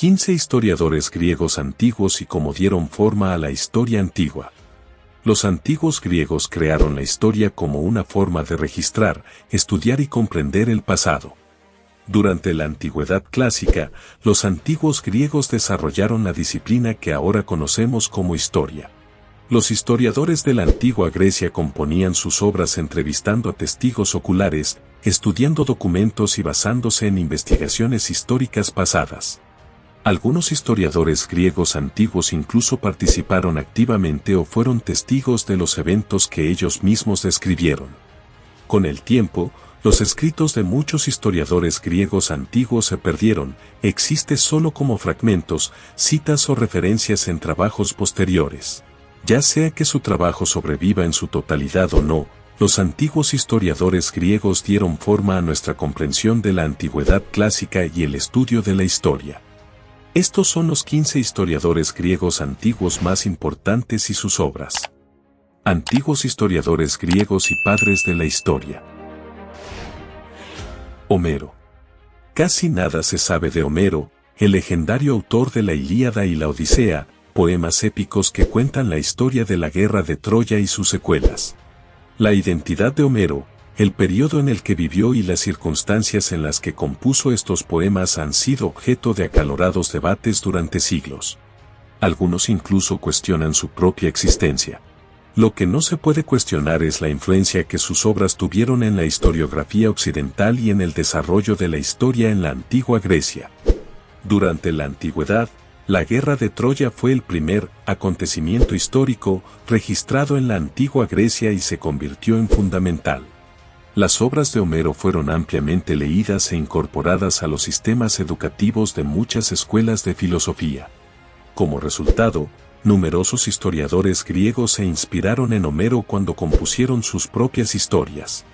15 historiadores griegos antiguos y cómo dieron forma a la historia antigua. Los antiguos griegos crearon la historia como una forma de registrar, estudiar y comprender el pasado. Durante la antigüedad clásica, los antiguos griegos desarrollaron la disciplina que ahora conocemos como historia. Los historiadores de la antigua Grecia componían sus obras entrevistando a testigos oculares, estudiando documentos y basándose en investigaciones históricas pasadas. Algunos historiadores griegos antiguos incluso participaron activamente o fueron testigos de los eventos que ellos mismos describieron. Con el tiempo, los escritos de muchos historiadores griegos antiguos se perdieron, existe solo como fragmentos, citas o referencias en trabajos posteriores. Ya sea que su trabajo sobreviva en su totalidad o no, los antiguos historiadores griegos dieron forma a nuestra comprensión de la antigüedad clásica y el estudio de la historia. Estos son los 15 historiadores griegos antiguos más importantes y sus obras. Antiguos historiadores griegos y padres de la historia. Homero. Casi nada se sabe de Homero, el legendario autor de la Ilíada y la Odisea, poemas épicos que cuentan la historia de la guerra de Troya y sus secuelas. La identidad de Homero, el periodo en el que vivió y las circunstancias en las que compuso estos poemas han sido objeto de acalorados debates durante siglos. Algunos incluso cuestionan su propia existencia. Lo que no se puede cuestionar es la influencia que sus obras tuvieron en la historiografía occidental y en el desarrollo de la historia en la antigua Grecia. Durante la antigüedad, la guerra de Troya fue el primer acontecimiento histórico registrado en la antigua Grecia y se convirtió en fundamental. Las obras de Homero fueron ampliamente leídas e incorporadas a los sistemas educativos de muchas escuelas de filosofía. Como resultado, numerosos historiadores griegos se inspiraron en Homero cuando compusieron sus propias historias.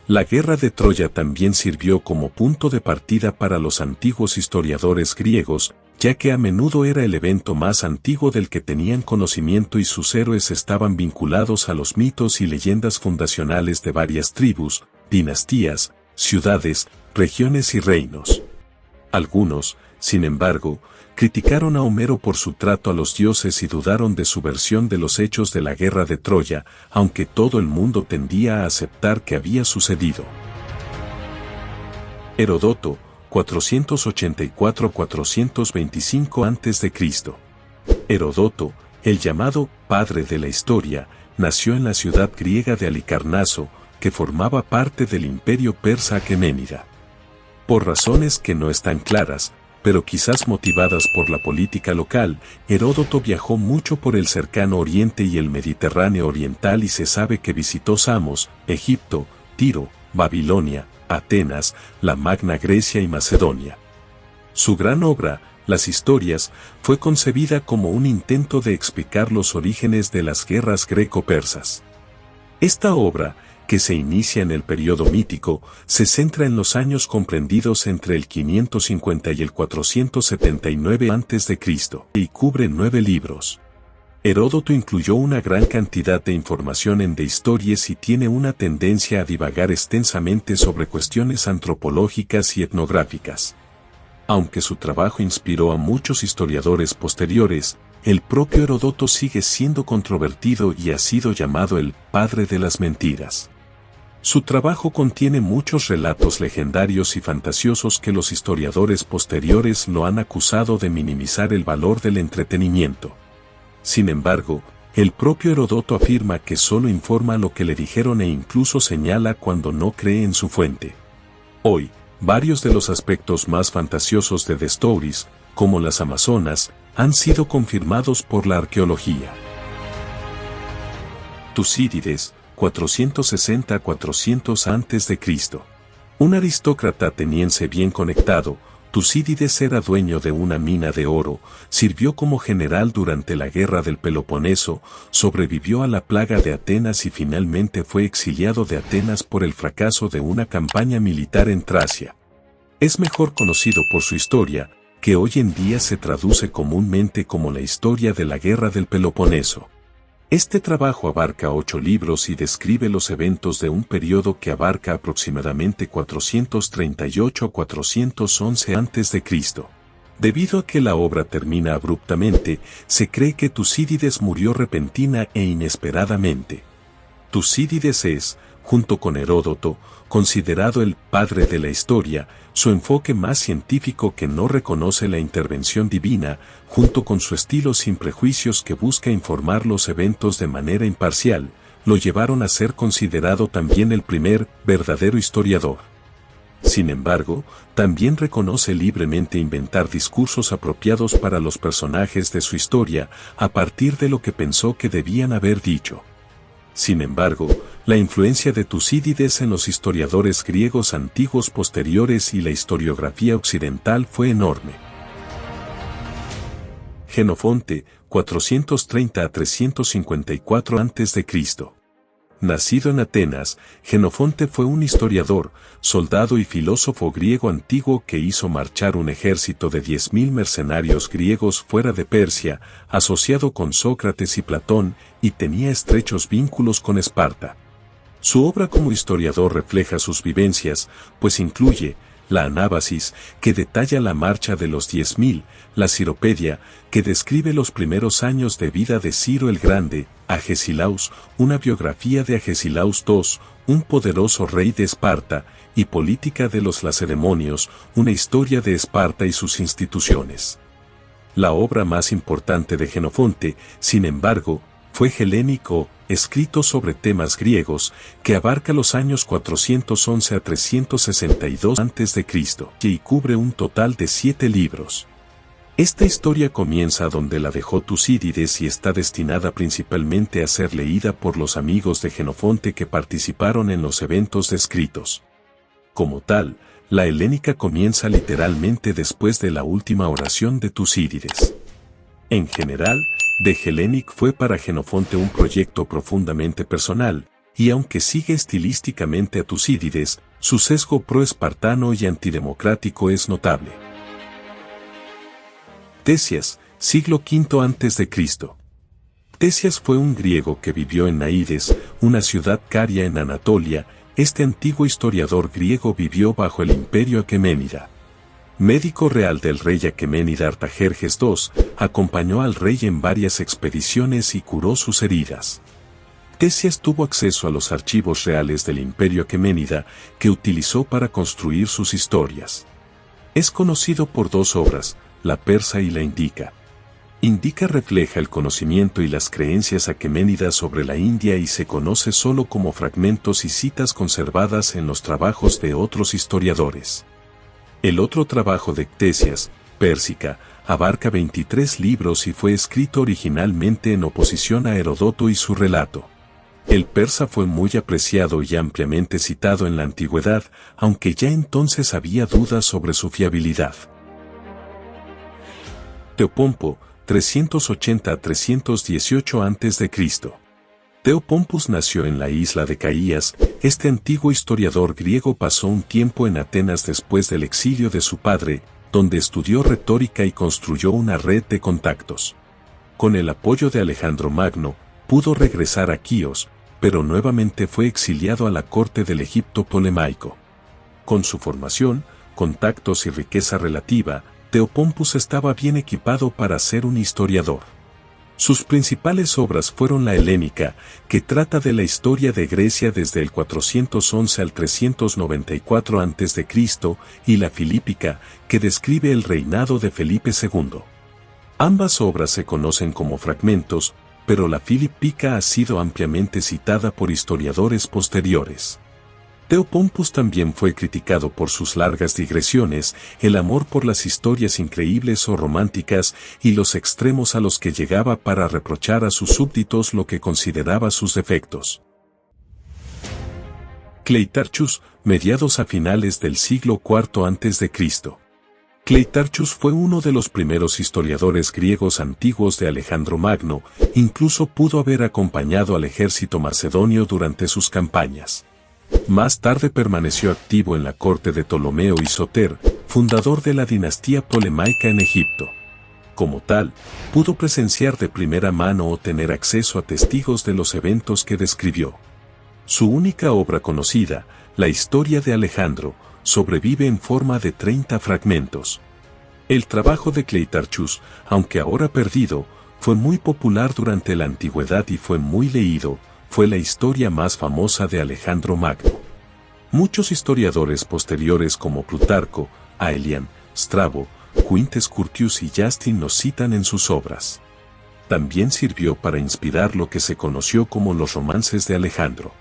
La guerra de Troya también sirvió como punto de partida para los antiguos historiadores griegos, ya que a menudo era el evento más antiguo del que tenían conocimiento y sus héroes estaban vinculados a los mitos y leyendas fundacionales de varias tribus, dinastías, ciudades, regiones y reinos. Algunos, sin embargo, criticaron a Homero por su trato a los dioses y dudaron de su versión de los hechos de la guerra de Troya, aunque todo el mundo tendía a aceptar que había sucedido. Heródoto, 484-425 a.C. Heródoto, el llamado padre de la historia, nació en la ciudad griega de Halicarnaso, que formaba parte del imperio persa aqueménida. Por razones que no están claras, pero quizás motivadas por la política local, Heródoto viajó mucho por el cercano Oriente y el Mediterráneo oriental y se sabe que visitó Samos, Egipto, Tiro, Babilonia, Atenas, la Magna Grecia y Macedonia. Su gran obra, Las Historias, fue concebida como un intento de explicar los orígenes de las guerras greco-persas. Esta obra, que se inicia en el periodo mítico, se centra en los años comprendidos entre el 550 y el 479 a.C. y cubre 9 libros. Heródoto incluyó una gran cantidad de información en De Historias y tiene una tendencia a divagar extensamente sobre cuestiones antropológicas y etnográficas. Aunque su trabajo inspiró a muchos historiadores posteriores, el propio Heródoto sigue siendo controvertido y ha sido llamado el padre de las mentiras. Su trabajo contiene muchos relatos legendarios y fantasiosos que los historiadores posteriores lo han acusado de minimizar el valor del entretenimiento. Sin embargo, el propio Heródoto afirma que solo informa lo que le dijeron e incluso señala cuando no cree en su fuente. Hoy, varios de los aspectos más fantasiosos de The Stories, como las Amazonas, han sido confirmados por la arqueología. Tucídides, 460-400 a.C. Un aristócrata ateniense bien conectado, Tucídides era dueño de una mina de oro, sirvió como general durante la guerra del Peloponeso, sobrevivió a la plaga de Atenas y finalmente fue exiliado de Atenas por el fracaso de una campaña militar en Tracia. Es mejor conocido por su historia, que hoy en día se traduce comúnmente como la historia de la guerra del Peloponeso. Este trabajo abarca 8 libros y describe los eventos de un periodo que abarca aproximadamente 438 a 411 a.C. Debido a que la obra termina abruptamente, se cree que Tucídides murió repentina e inesperadamente. Tucídides es, junto con Heródoto, considerado el padre de la historia, su enfoque más científico que no reconoce la intervención divina, junto con su estilo sin prejuicios que busca informar los eventos de manera imparcial, lo llevaron a ser considerado también el primer verdadero historiador. Sin embargo, también reconoce libremente inventar discursos apropiados para los personajes de su historia a partir de lo que pensó que debían haber dicho. Sin embargo, la influencia de Tucídides en los historiadores griegos antiguos posteriores y la historiografía occidental fue enorme. Jenofonte, 430 a 354 a.C. Nacido en Atenas, Jenofonte fue un historiador, soldado y filósofo griego antiguo que hizo marchar un ejército de 10.000 mercenarios griegos fuera de Persia, asociado con Sócrates y Platón, y tenía estrechos vínculos con Esparta. Su obra como historiador refleja sus vivencias, pues incluye la Anábasis, que detalla la marcha de los 10.000, la Ciropedia, que describe los primeros años de vida de Ciro el Grande, Agesilaus, una biografía de Agesilaus II, un poderoso rey de Esparta, y Política de los Lacedemonios, una historia de Esparta y sus instituciones. La obra más importante de Jenofonte, sin embargo, fue Helénico, escrito sobre temas griegos, que abarca los años 411 a 362 a.C. y cubre un total de 7 libros. Esta historia comienza donde la dejó Tucídides y está destinada principalmente a ser leída por los amigos de Jenofonte que participaron en los eventos descritos. Como tal, la Helénica comienza literalmente después de la última oración de Tucídides. En general, The Hellenic fue para Jenofonte un proyecto profundamente personal, y aunque sigue estilísticamente a Tucídides, su sesgo pro-espartano y antidemocrático es notable. Ctesias, siglo V a.C. Ctesias fue un griego que vivió en Naides, una ciudad caria en Anatolia. Este antiguo historiador griego vivió bajo el imperio aqueménida. Médico real del rey aqueménida Artajerjes II, acompañó al rey en varias expediciones y curó sus heridas. Ctesias tuvo acceso a los archivos reales del imperio aqueménida, que utilizó para construir sus historias. Es conocido por 2 obras, la Persa y la Indica. Indica refleja el conocimiento y las creencias aqueménidas sobre la India y se conoce solo como fragmentos y citas conservadas en los trabajos de otros historiadores. El otro trabajo de Ctesias, Pérsica, abarca 23 libros y fue escrito originalmente en oposición a Heródoto y su relato. El persa fue muy apreciado y ampliamente citado en la antigüedad, aunque ya entonces había dudas sobre su fiabilidad. Teopompo, 380 a 318 a.C. Teopompus nació en la isla de Caías. Este antiguo historiador griego pasó un tiempo en Atenas después del exilio de su padre, donde estudió retórica y construyó una red de contactos. Con el apoyo de Alejandro Magno, pudo regresar a Quíos, pero nuevamente fue exiliado a la corte del Egipto ptolemaico. Con su formación, contactos y riqueza relativa, Teopompus estaba bien equipado para ser un historiador. Sus principales obras fueron la Helénica, que trata de la historia de Grecia desde el 411 al 394 a.C., y la Filípica, que describe el reinado de Felipe II. Ambas obras se conocen como fragmentos, pero la Filípica ha sido ampliamente citada por historiadores posteriores. Teopompus también fue criticado por sus largas digresiones, el amor por las historias increíbles o románticas y los extremos a los que llegaba para reprochar a sus súbditos lo que consideraba sus defectos. Cleitarchus, mediados a finales del siglo IV a.C. Cleitarchus fue uno de los primeros historiadores griegos antiguos de Alejandro Magno, incluso pudo haber acompañado al ejército macedonio durante sus campañas. Más tarde permaneció activo en la corte de Ptolomeo y Soter, fundador de la dinastía ptolemaica en Egipto. Como tal, pudo presenciar de primera mano o tener acceso a testigos de los eventos que describió. Su única obra conocida, la Historia de Alejandro, sobrevive en forma de 30 fragmentos. El trabajo de Cleitarchus, aunque ahora perdido, fue muy popular durante la antigüedad y fue muy leído, fue la historia más famosa de Alejandro Magno. Muchos historiadores posteriores como Plutarco, Aelian, Strabo, Quintus Curtius y Justin nos citan en sus obras. También sirvió para inspirar lo que se conoció como los romances de Alejandro.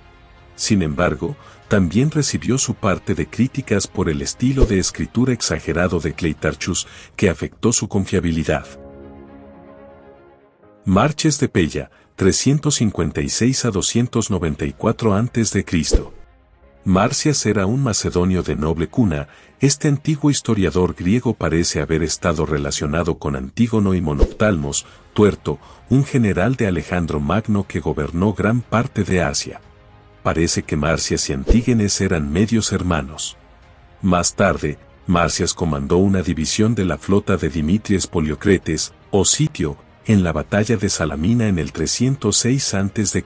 Sin embargo, también recibió su parte de críticas por el estilo de escritura exagerado de Cleitarchus que afectó su confiabilidad. Marches de Pella, 356 a 294 a.C. Marcias era un macedonio de noble cuna. Este antiguo historiador griego parece haber estado relacionado con Antígono y Monoftalmos, Tuerto, un general de Alejandro Magno que gobernó gran parte de Asia. Parece que Marcias y Antígenes eran medios hermanos. Más tarde, Marcias comandó una división de la flota de Dimitries Poliocretes, o Sitio, en la batalla de Salamina en el 306 a.C.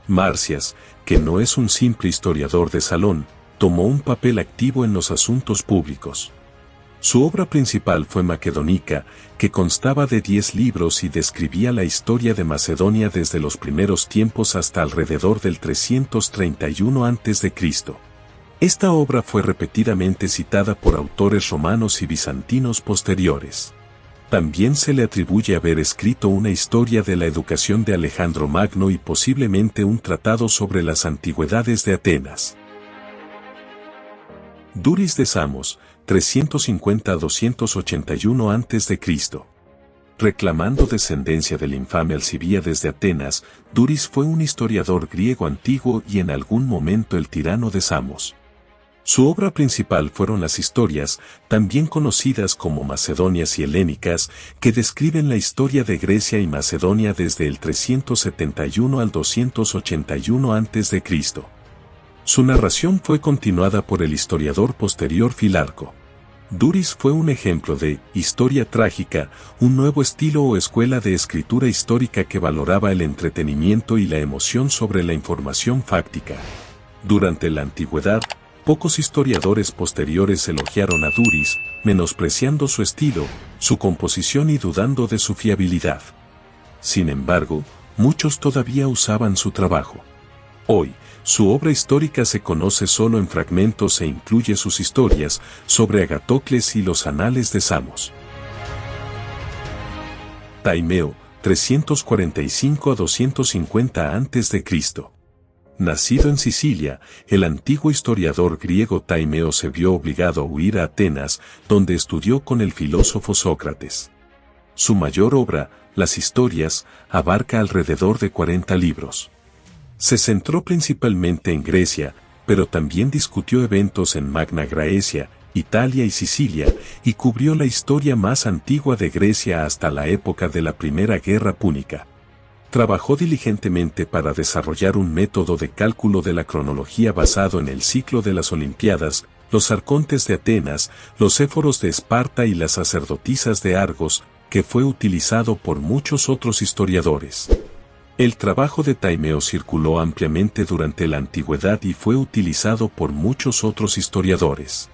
Marcias, que no es un simple historiador de salón, tomó un papel activo en los asuntos públicos. Su obra principal fue Macedónica, que constaba de 10 libros y describía la historia de Macedonia desde los primeros tiempos hasta alrededor del 331 a.C. Esta obra fue repetidamente citada por autores romanos y bizantinos posteriores. También se le atribuye haber escrito una historia de la educación de Alejandro Magno y posiblemente un tratado sobre las antigüedades de Atenas. Duris de Samos, 350 a 281 a.C. Reclamando descendencia del infame Alcibíades de Atenas, Duris fue un historiador griego antiguo y en algún momento el tirano de Samos. Su obra principal fueron las historias, también conocidas como Macedonias y Helénicas, que describen la historia de Grecia y Macedonia desde el 371 al 281 a.C. Su narración fue continuada por el historiador posterior Filarco. Duris fue un ejemplo de historia trágica, un nuevo estilo o escuela de escritura histórica que valoraba el entretenimiento y la emoción sobre la información fáctica. Durante la antigüedad, pocos historiadores posteriores elogiaron a Duris, menospreciando su estilo, su composición y dudando de su fiabilidad. Sin embargo, muchos todavía usaban su trabajo. Hoy, su obra histórica se conoce solo en fragmentos e incluye sus historias sobre Agatocles y los anales de Samos. Taimeo, 345 a 250 a.C. Nacido en Sicilia, el antiguo historiador griego Taimeo se vio obligado a huir a Atenas, donde estudió con el filósofo Sócrates. Su mayor obra, Las Historias, abarca alrededor de 40 libros. Se centró principalmente en Grecia, pero también discutió eventos en Magna Graecia, Italia y Sicilia, y cubrió la historia más antigua de Grecia hasta la época de la Primera Guerra Púnica. Trabajó diligentemente para desarrollar un método de cálculo de la cronología basado en el ciclo de las Olimpiadas, los arcontes de Atenas, los éforos de Esparta y las sacerdotisas de Argos, que fue utilizado por muchos otros historiadores. El trabajo de Taimeo circuló ampliamente durante la antigüedad y fue utilizado por muchos otros historiadores.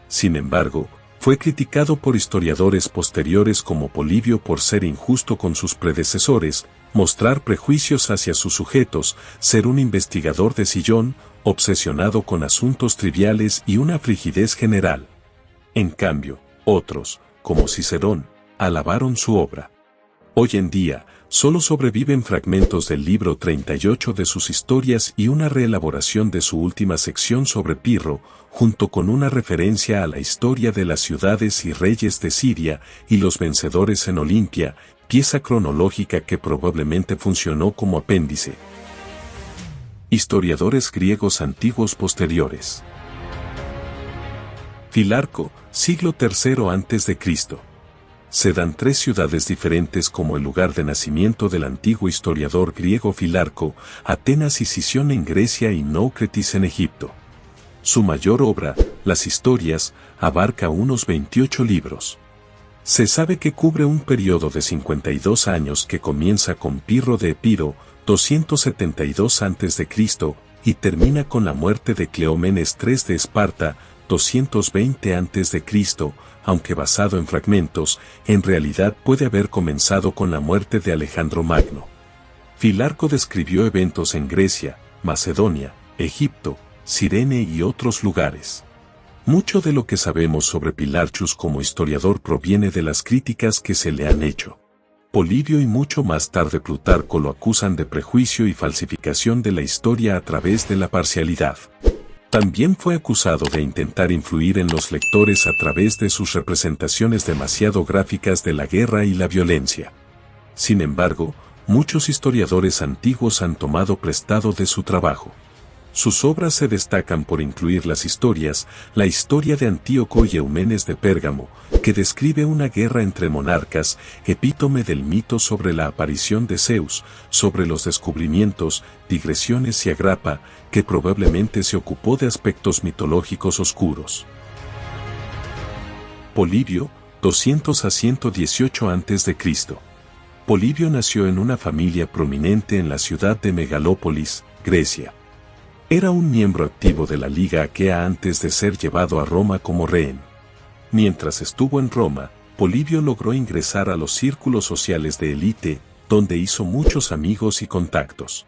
Sin embargo, fue criticado por historiadores posteriores como Polibio por ser injusto con sus predecesores, mostrar prejuicios hacia sus sujetos, ser un investigador de sillón, obsesionado con asuntos triviales y una frigidez general. En cambio, otros, como Cicerón, alabaron su obra. Hoy en día, solo sobreviven fragmentos del libro 38 de sus historias y una reelaboración de su última sección sobre Pirro, junto con una referencia a la historia de las ciudades y reyes de Siria y los vencedores en Olimpia, pieza cronológica que probablemente funcionó como apéndice. Historiadores griegos antiguos posteriores. Filarco, siglo III a.C. Se dan 3 ciudades diferentes como el lugar de nacimiento del antiguo historiador griego Filarco, Atenas y Sición en Grecia y Naucratis en Egipto. Su mayor obra, Las Historias, abarca unos 28 libros. Se sabe que cubre un periodo de 52 años que comienza con Pirro de Epiro, 272 a.C., y termina con la muerte de Cleómenes III de Esparta, 220 a.C., aunque basado en fragmentos, en realidad puede haber comenzado con la muerte de Alejandro Magno. Filarco describió eventos en Grecia, Macedonia, Egipto, Cirene y otros lugares. Mucho de lo que sabemos sobre Pilarchus como historiador proviene de las críticas que se le han hecho. Polibio y mucho más tarde Plutarco lo acusan de prejuicio y falsificación de la historia a través de la parcialidad. También fue acusado de intentar influir en los lectores a través de sus representaciones demasiado gráficas de la guerra y la violencia. Sin embargo, muchos historiadores antiguos han tomado prestado de su trabajo. Sus obras se destacan por incluir la historia de Antíoco y Eumenes de Pérgamo, que describe una guerra entre monarcas, epítome del mito sobre la aparición de Zeus, sobre los descubrimientos, digresiones y Agrapa, que probablemente se ocupó de aspectos mitológicos oscuros. Polibio, 200 a 118 a.C. Polibio nació en una familia prominente en la ciudad de Megalópolis, Grecia. Era un miembro activo de la Liga Aquea antes de ser llevado a Roma como rehén. Mientras estuvo en Roma, Polibio logró ingresar a los círculos sociales de élite, donde hizo muchos amigos y contactos.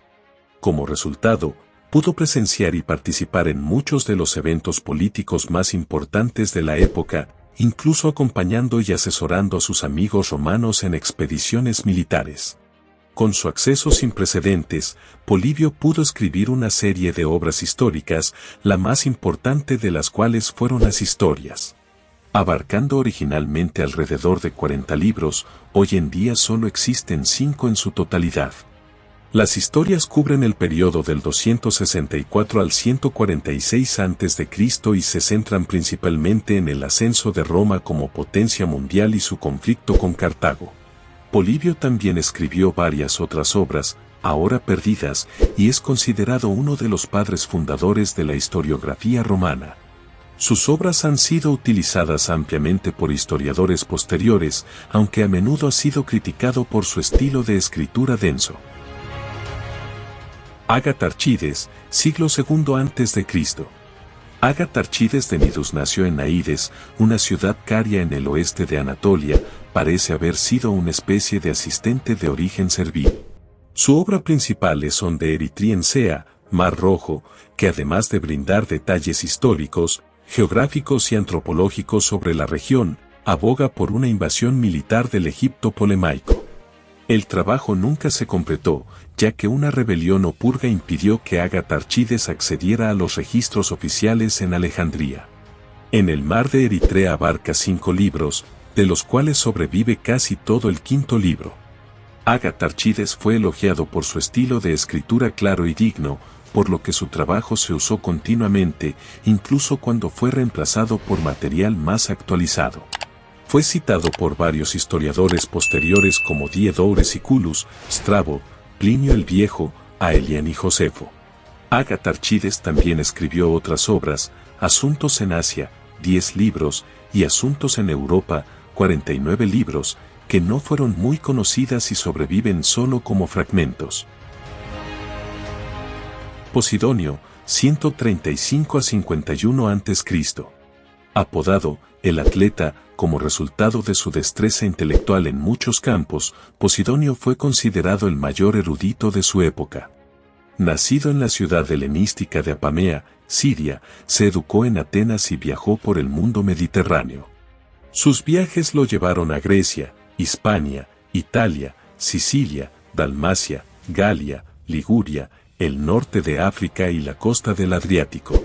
Como resultado, pudo presenciar y participar en muchos de los eventos políticos más importantes de la época, incluso acompañando y asesorando a sus amigos romanos en expediciones militares. Con su acceso sin precedentes, Polibio pudo escribir una serie de obras históricas, la más importante de las cuales fueron las historias. Abarcando originalmente alrededor de 40 libros, hoy en día solo existen 5 en su totalidad. Las historias cubren el periodo del 264 al 146 a.C. y se centran principalmente en el ascenso de Roma como potencia mundial y su conflicto con Cartago. Polibio también escribió varias otras obras, ahora perdidas, y es considerado uno de los padres fundadores de la historiografía romana. Sus obras han sido utilizadas ampliamente por historiadores posteriores, aunque a menudo ha sido criticado por su estilo de escritura denso. Agatarchides, siglo II a.C. Agatarchides de Nidus nació en Aídes, una ciudad caria en el oeste de Anatolia. Parece haber sido una especie de asistente de origen servil. Su obra principal es On the Erythraean Sea, Mar Rojo, que además de brindar detalles históricos, geográficos y antropológicos sobre la región, aboga por una invasión militar del Egipto polemaico. El trabajo nunca se completó, ya que una rebelión o purga impidió que Agatarchides accediera a los registros oficiales en Alejandría. En el mar de Eritrea abarca 5 libros, de los cuales sobrevive casi todo el 5º libro. Agatarchides fue elogiado por su estilo de escritura claro y digno, por lo que su trabajo se usó continuamente, incluso cuando fue reemplazado por material más actualizado. Fue citado por varios historiadores posteriores como Diodoro Siculus, Strabo, Plinio el Viejo, Aelian y Josefo. Agatarchides también escribió otras obras, Asuntos en Asia, 10 libros, y Asuntos en Europa, 49 libros, que no fueron muy conocidas y sobreviven solo como fragmentos. Posidonio, 135 a 51 a.C. Apodado, el atleta, como resultado de su destreza intelectual en muchos campos, Posidonio fue considerado el mayor erudito de su época. Nacido en la ciudad helenística de Apamea, Siria, se educó en Atenas y viajó por el mundo mediterráneo. Sus viajes lo llevaron a Grecia, Hispania, Italia, Sicilia, Dalmacia, Galia, Liguria, el norte de África y la costa del Adriático.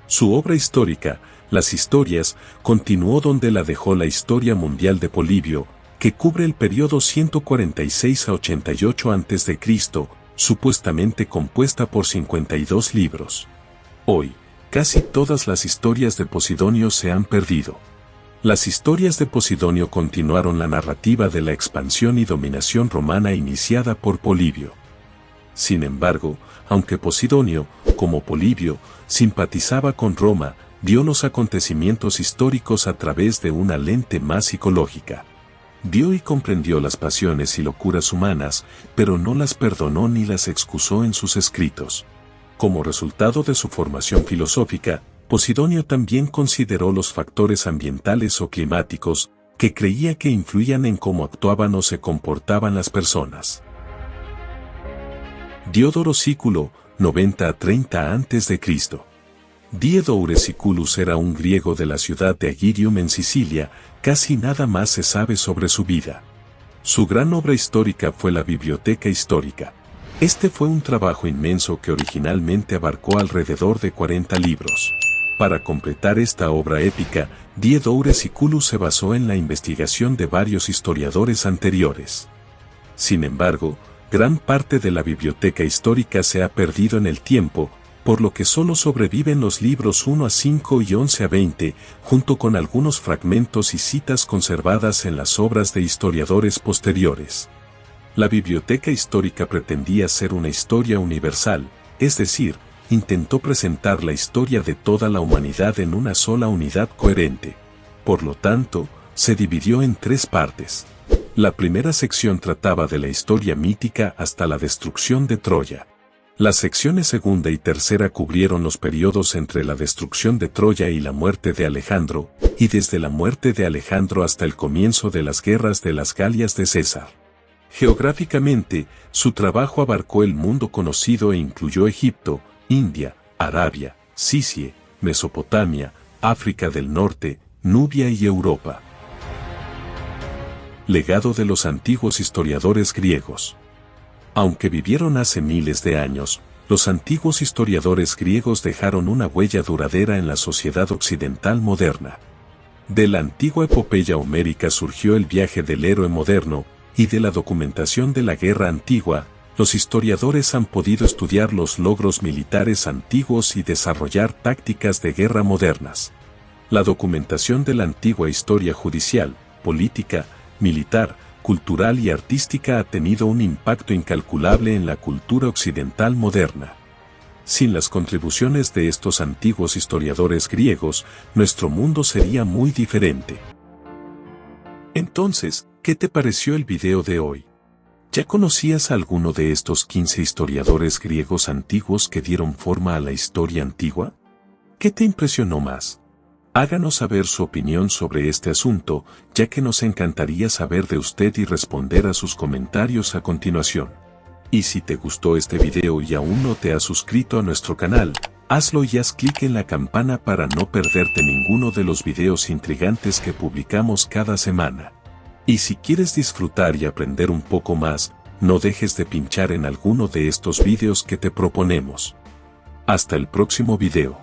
Su obra histórica, Las Historias, continuó donde la dejó la Historia Mundial de Polibio, que cubre el periodo 146 a 88 a.C., supuestamente compuesta por 52 libros. Hoy, casi todas las historias de Posidonio se han perdido. Las historias de Posidonio continuaron la narrativa de la expansión y dominación romana iniciada por Polibio. Sin embargo, aunque Posidonio, como Polibio, simpatizaba con Roma, vio los acontecimientos históricos a través de una lente más psicológica. Vio y comprendió las pasiones y locuras humanas, pero no las perdonó ni las excusó en sus escritos. Como resultado de su formación filosófica, Posidonio también consideró los factores ambientales o climáticos, que creía que influían en cómo actuaban o se comportaban las personas. Diodoro Sículo, 90 a 30 a.C. Diodoro Siculus era un griego de la ciudad de Agirium en Sicilia, casi nada más se sabe sobre su vida. Su gran obra histórica fue la Biblioteca Histórica. Este fue un trabajo inmenso que originalmente abarcó alrededor de 40 libros. Para completar esta obra épica, Diodoro Siculus se basó en la investigación de varios historiadores anteriores. Sin embargo, gran parte de la biblioteca histórica se ha perdido en el tiempo, por lo que solo sobreviven los libros 1 a 5 y 11 a 20, junto con algunos fragmentos y citas conservadas en las obras de historiadores posteriores. La biblioteca histórica pretendía ser una historia universal, es decir, intentó presentar la historia de toda la humanidad en una sola unidad coherente. Por lo tanto, se dividió en 3 partes. La primera sección trataba de la historia mítica hasta la destrucción de Troya. Las secciones segunda y tercera cubrieron los periodos entre la destrucción de Troya y la muerte de Alejandro, y desde la muerte de Alejandro hasta el comienzo de las guerras de las Galias de César. Geográficamente, su trabajo abarcó el mundo conocido e incluyó Egipto, India, Arabia, Sicie, Mesopotamia, África del Norte, Nubia y Europa. Legado de los antiguos historiadores griegos. Aunque vivieron hace miles de años, los antiguos historiadores griegos dejaron una huella duradera en la sociedad occidental moderna. De la antigua epopeya homérica surgió el viaje del héroe moderno, y de la documentación de la guerra antigua, los historiadores han podido estudiar los logros militares antiguos y desarrollar tácticas de guerra modernas. La documentación de la antigua historia judicial, política, militar, cultural y artística ha tenido un impacto incalculable en la cultura occidental moderna. Sin las contribuciones de estos antiguos historiadores griegos, nuestro mundo sería muy diferente. Entonces, ¿qué te pareció el video de hoy? ¿Ya conocías a alguno de estos 15 historiadores griegos antiguos que dieron forma a la historia antigua? ¿Qué te impresionó más? Háganos saber su opinión sobre este asunto, ya que nos encantaría saber de usted y responder a sus comentarios a continuación. Y si te gustó este video y aún no te has suscrito a nuestro canal, hazlo y haz clic en la campana para no perderte ninguno de los videos intrigantes que publicamos cada semana. Y si quieres disfrutar y aprender un poco más, no dejes de pinchar en alguno de estos videos que te proponemos. Hasta el próximo video.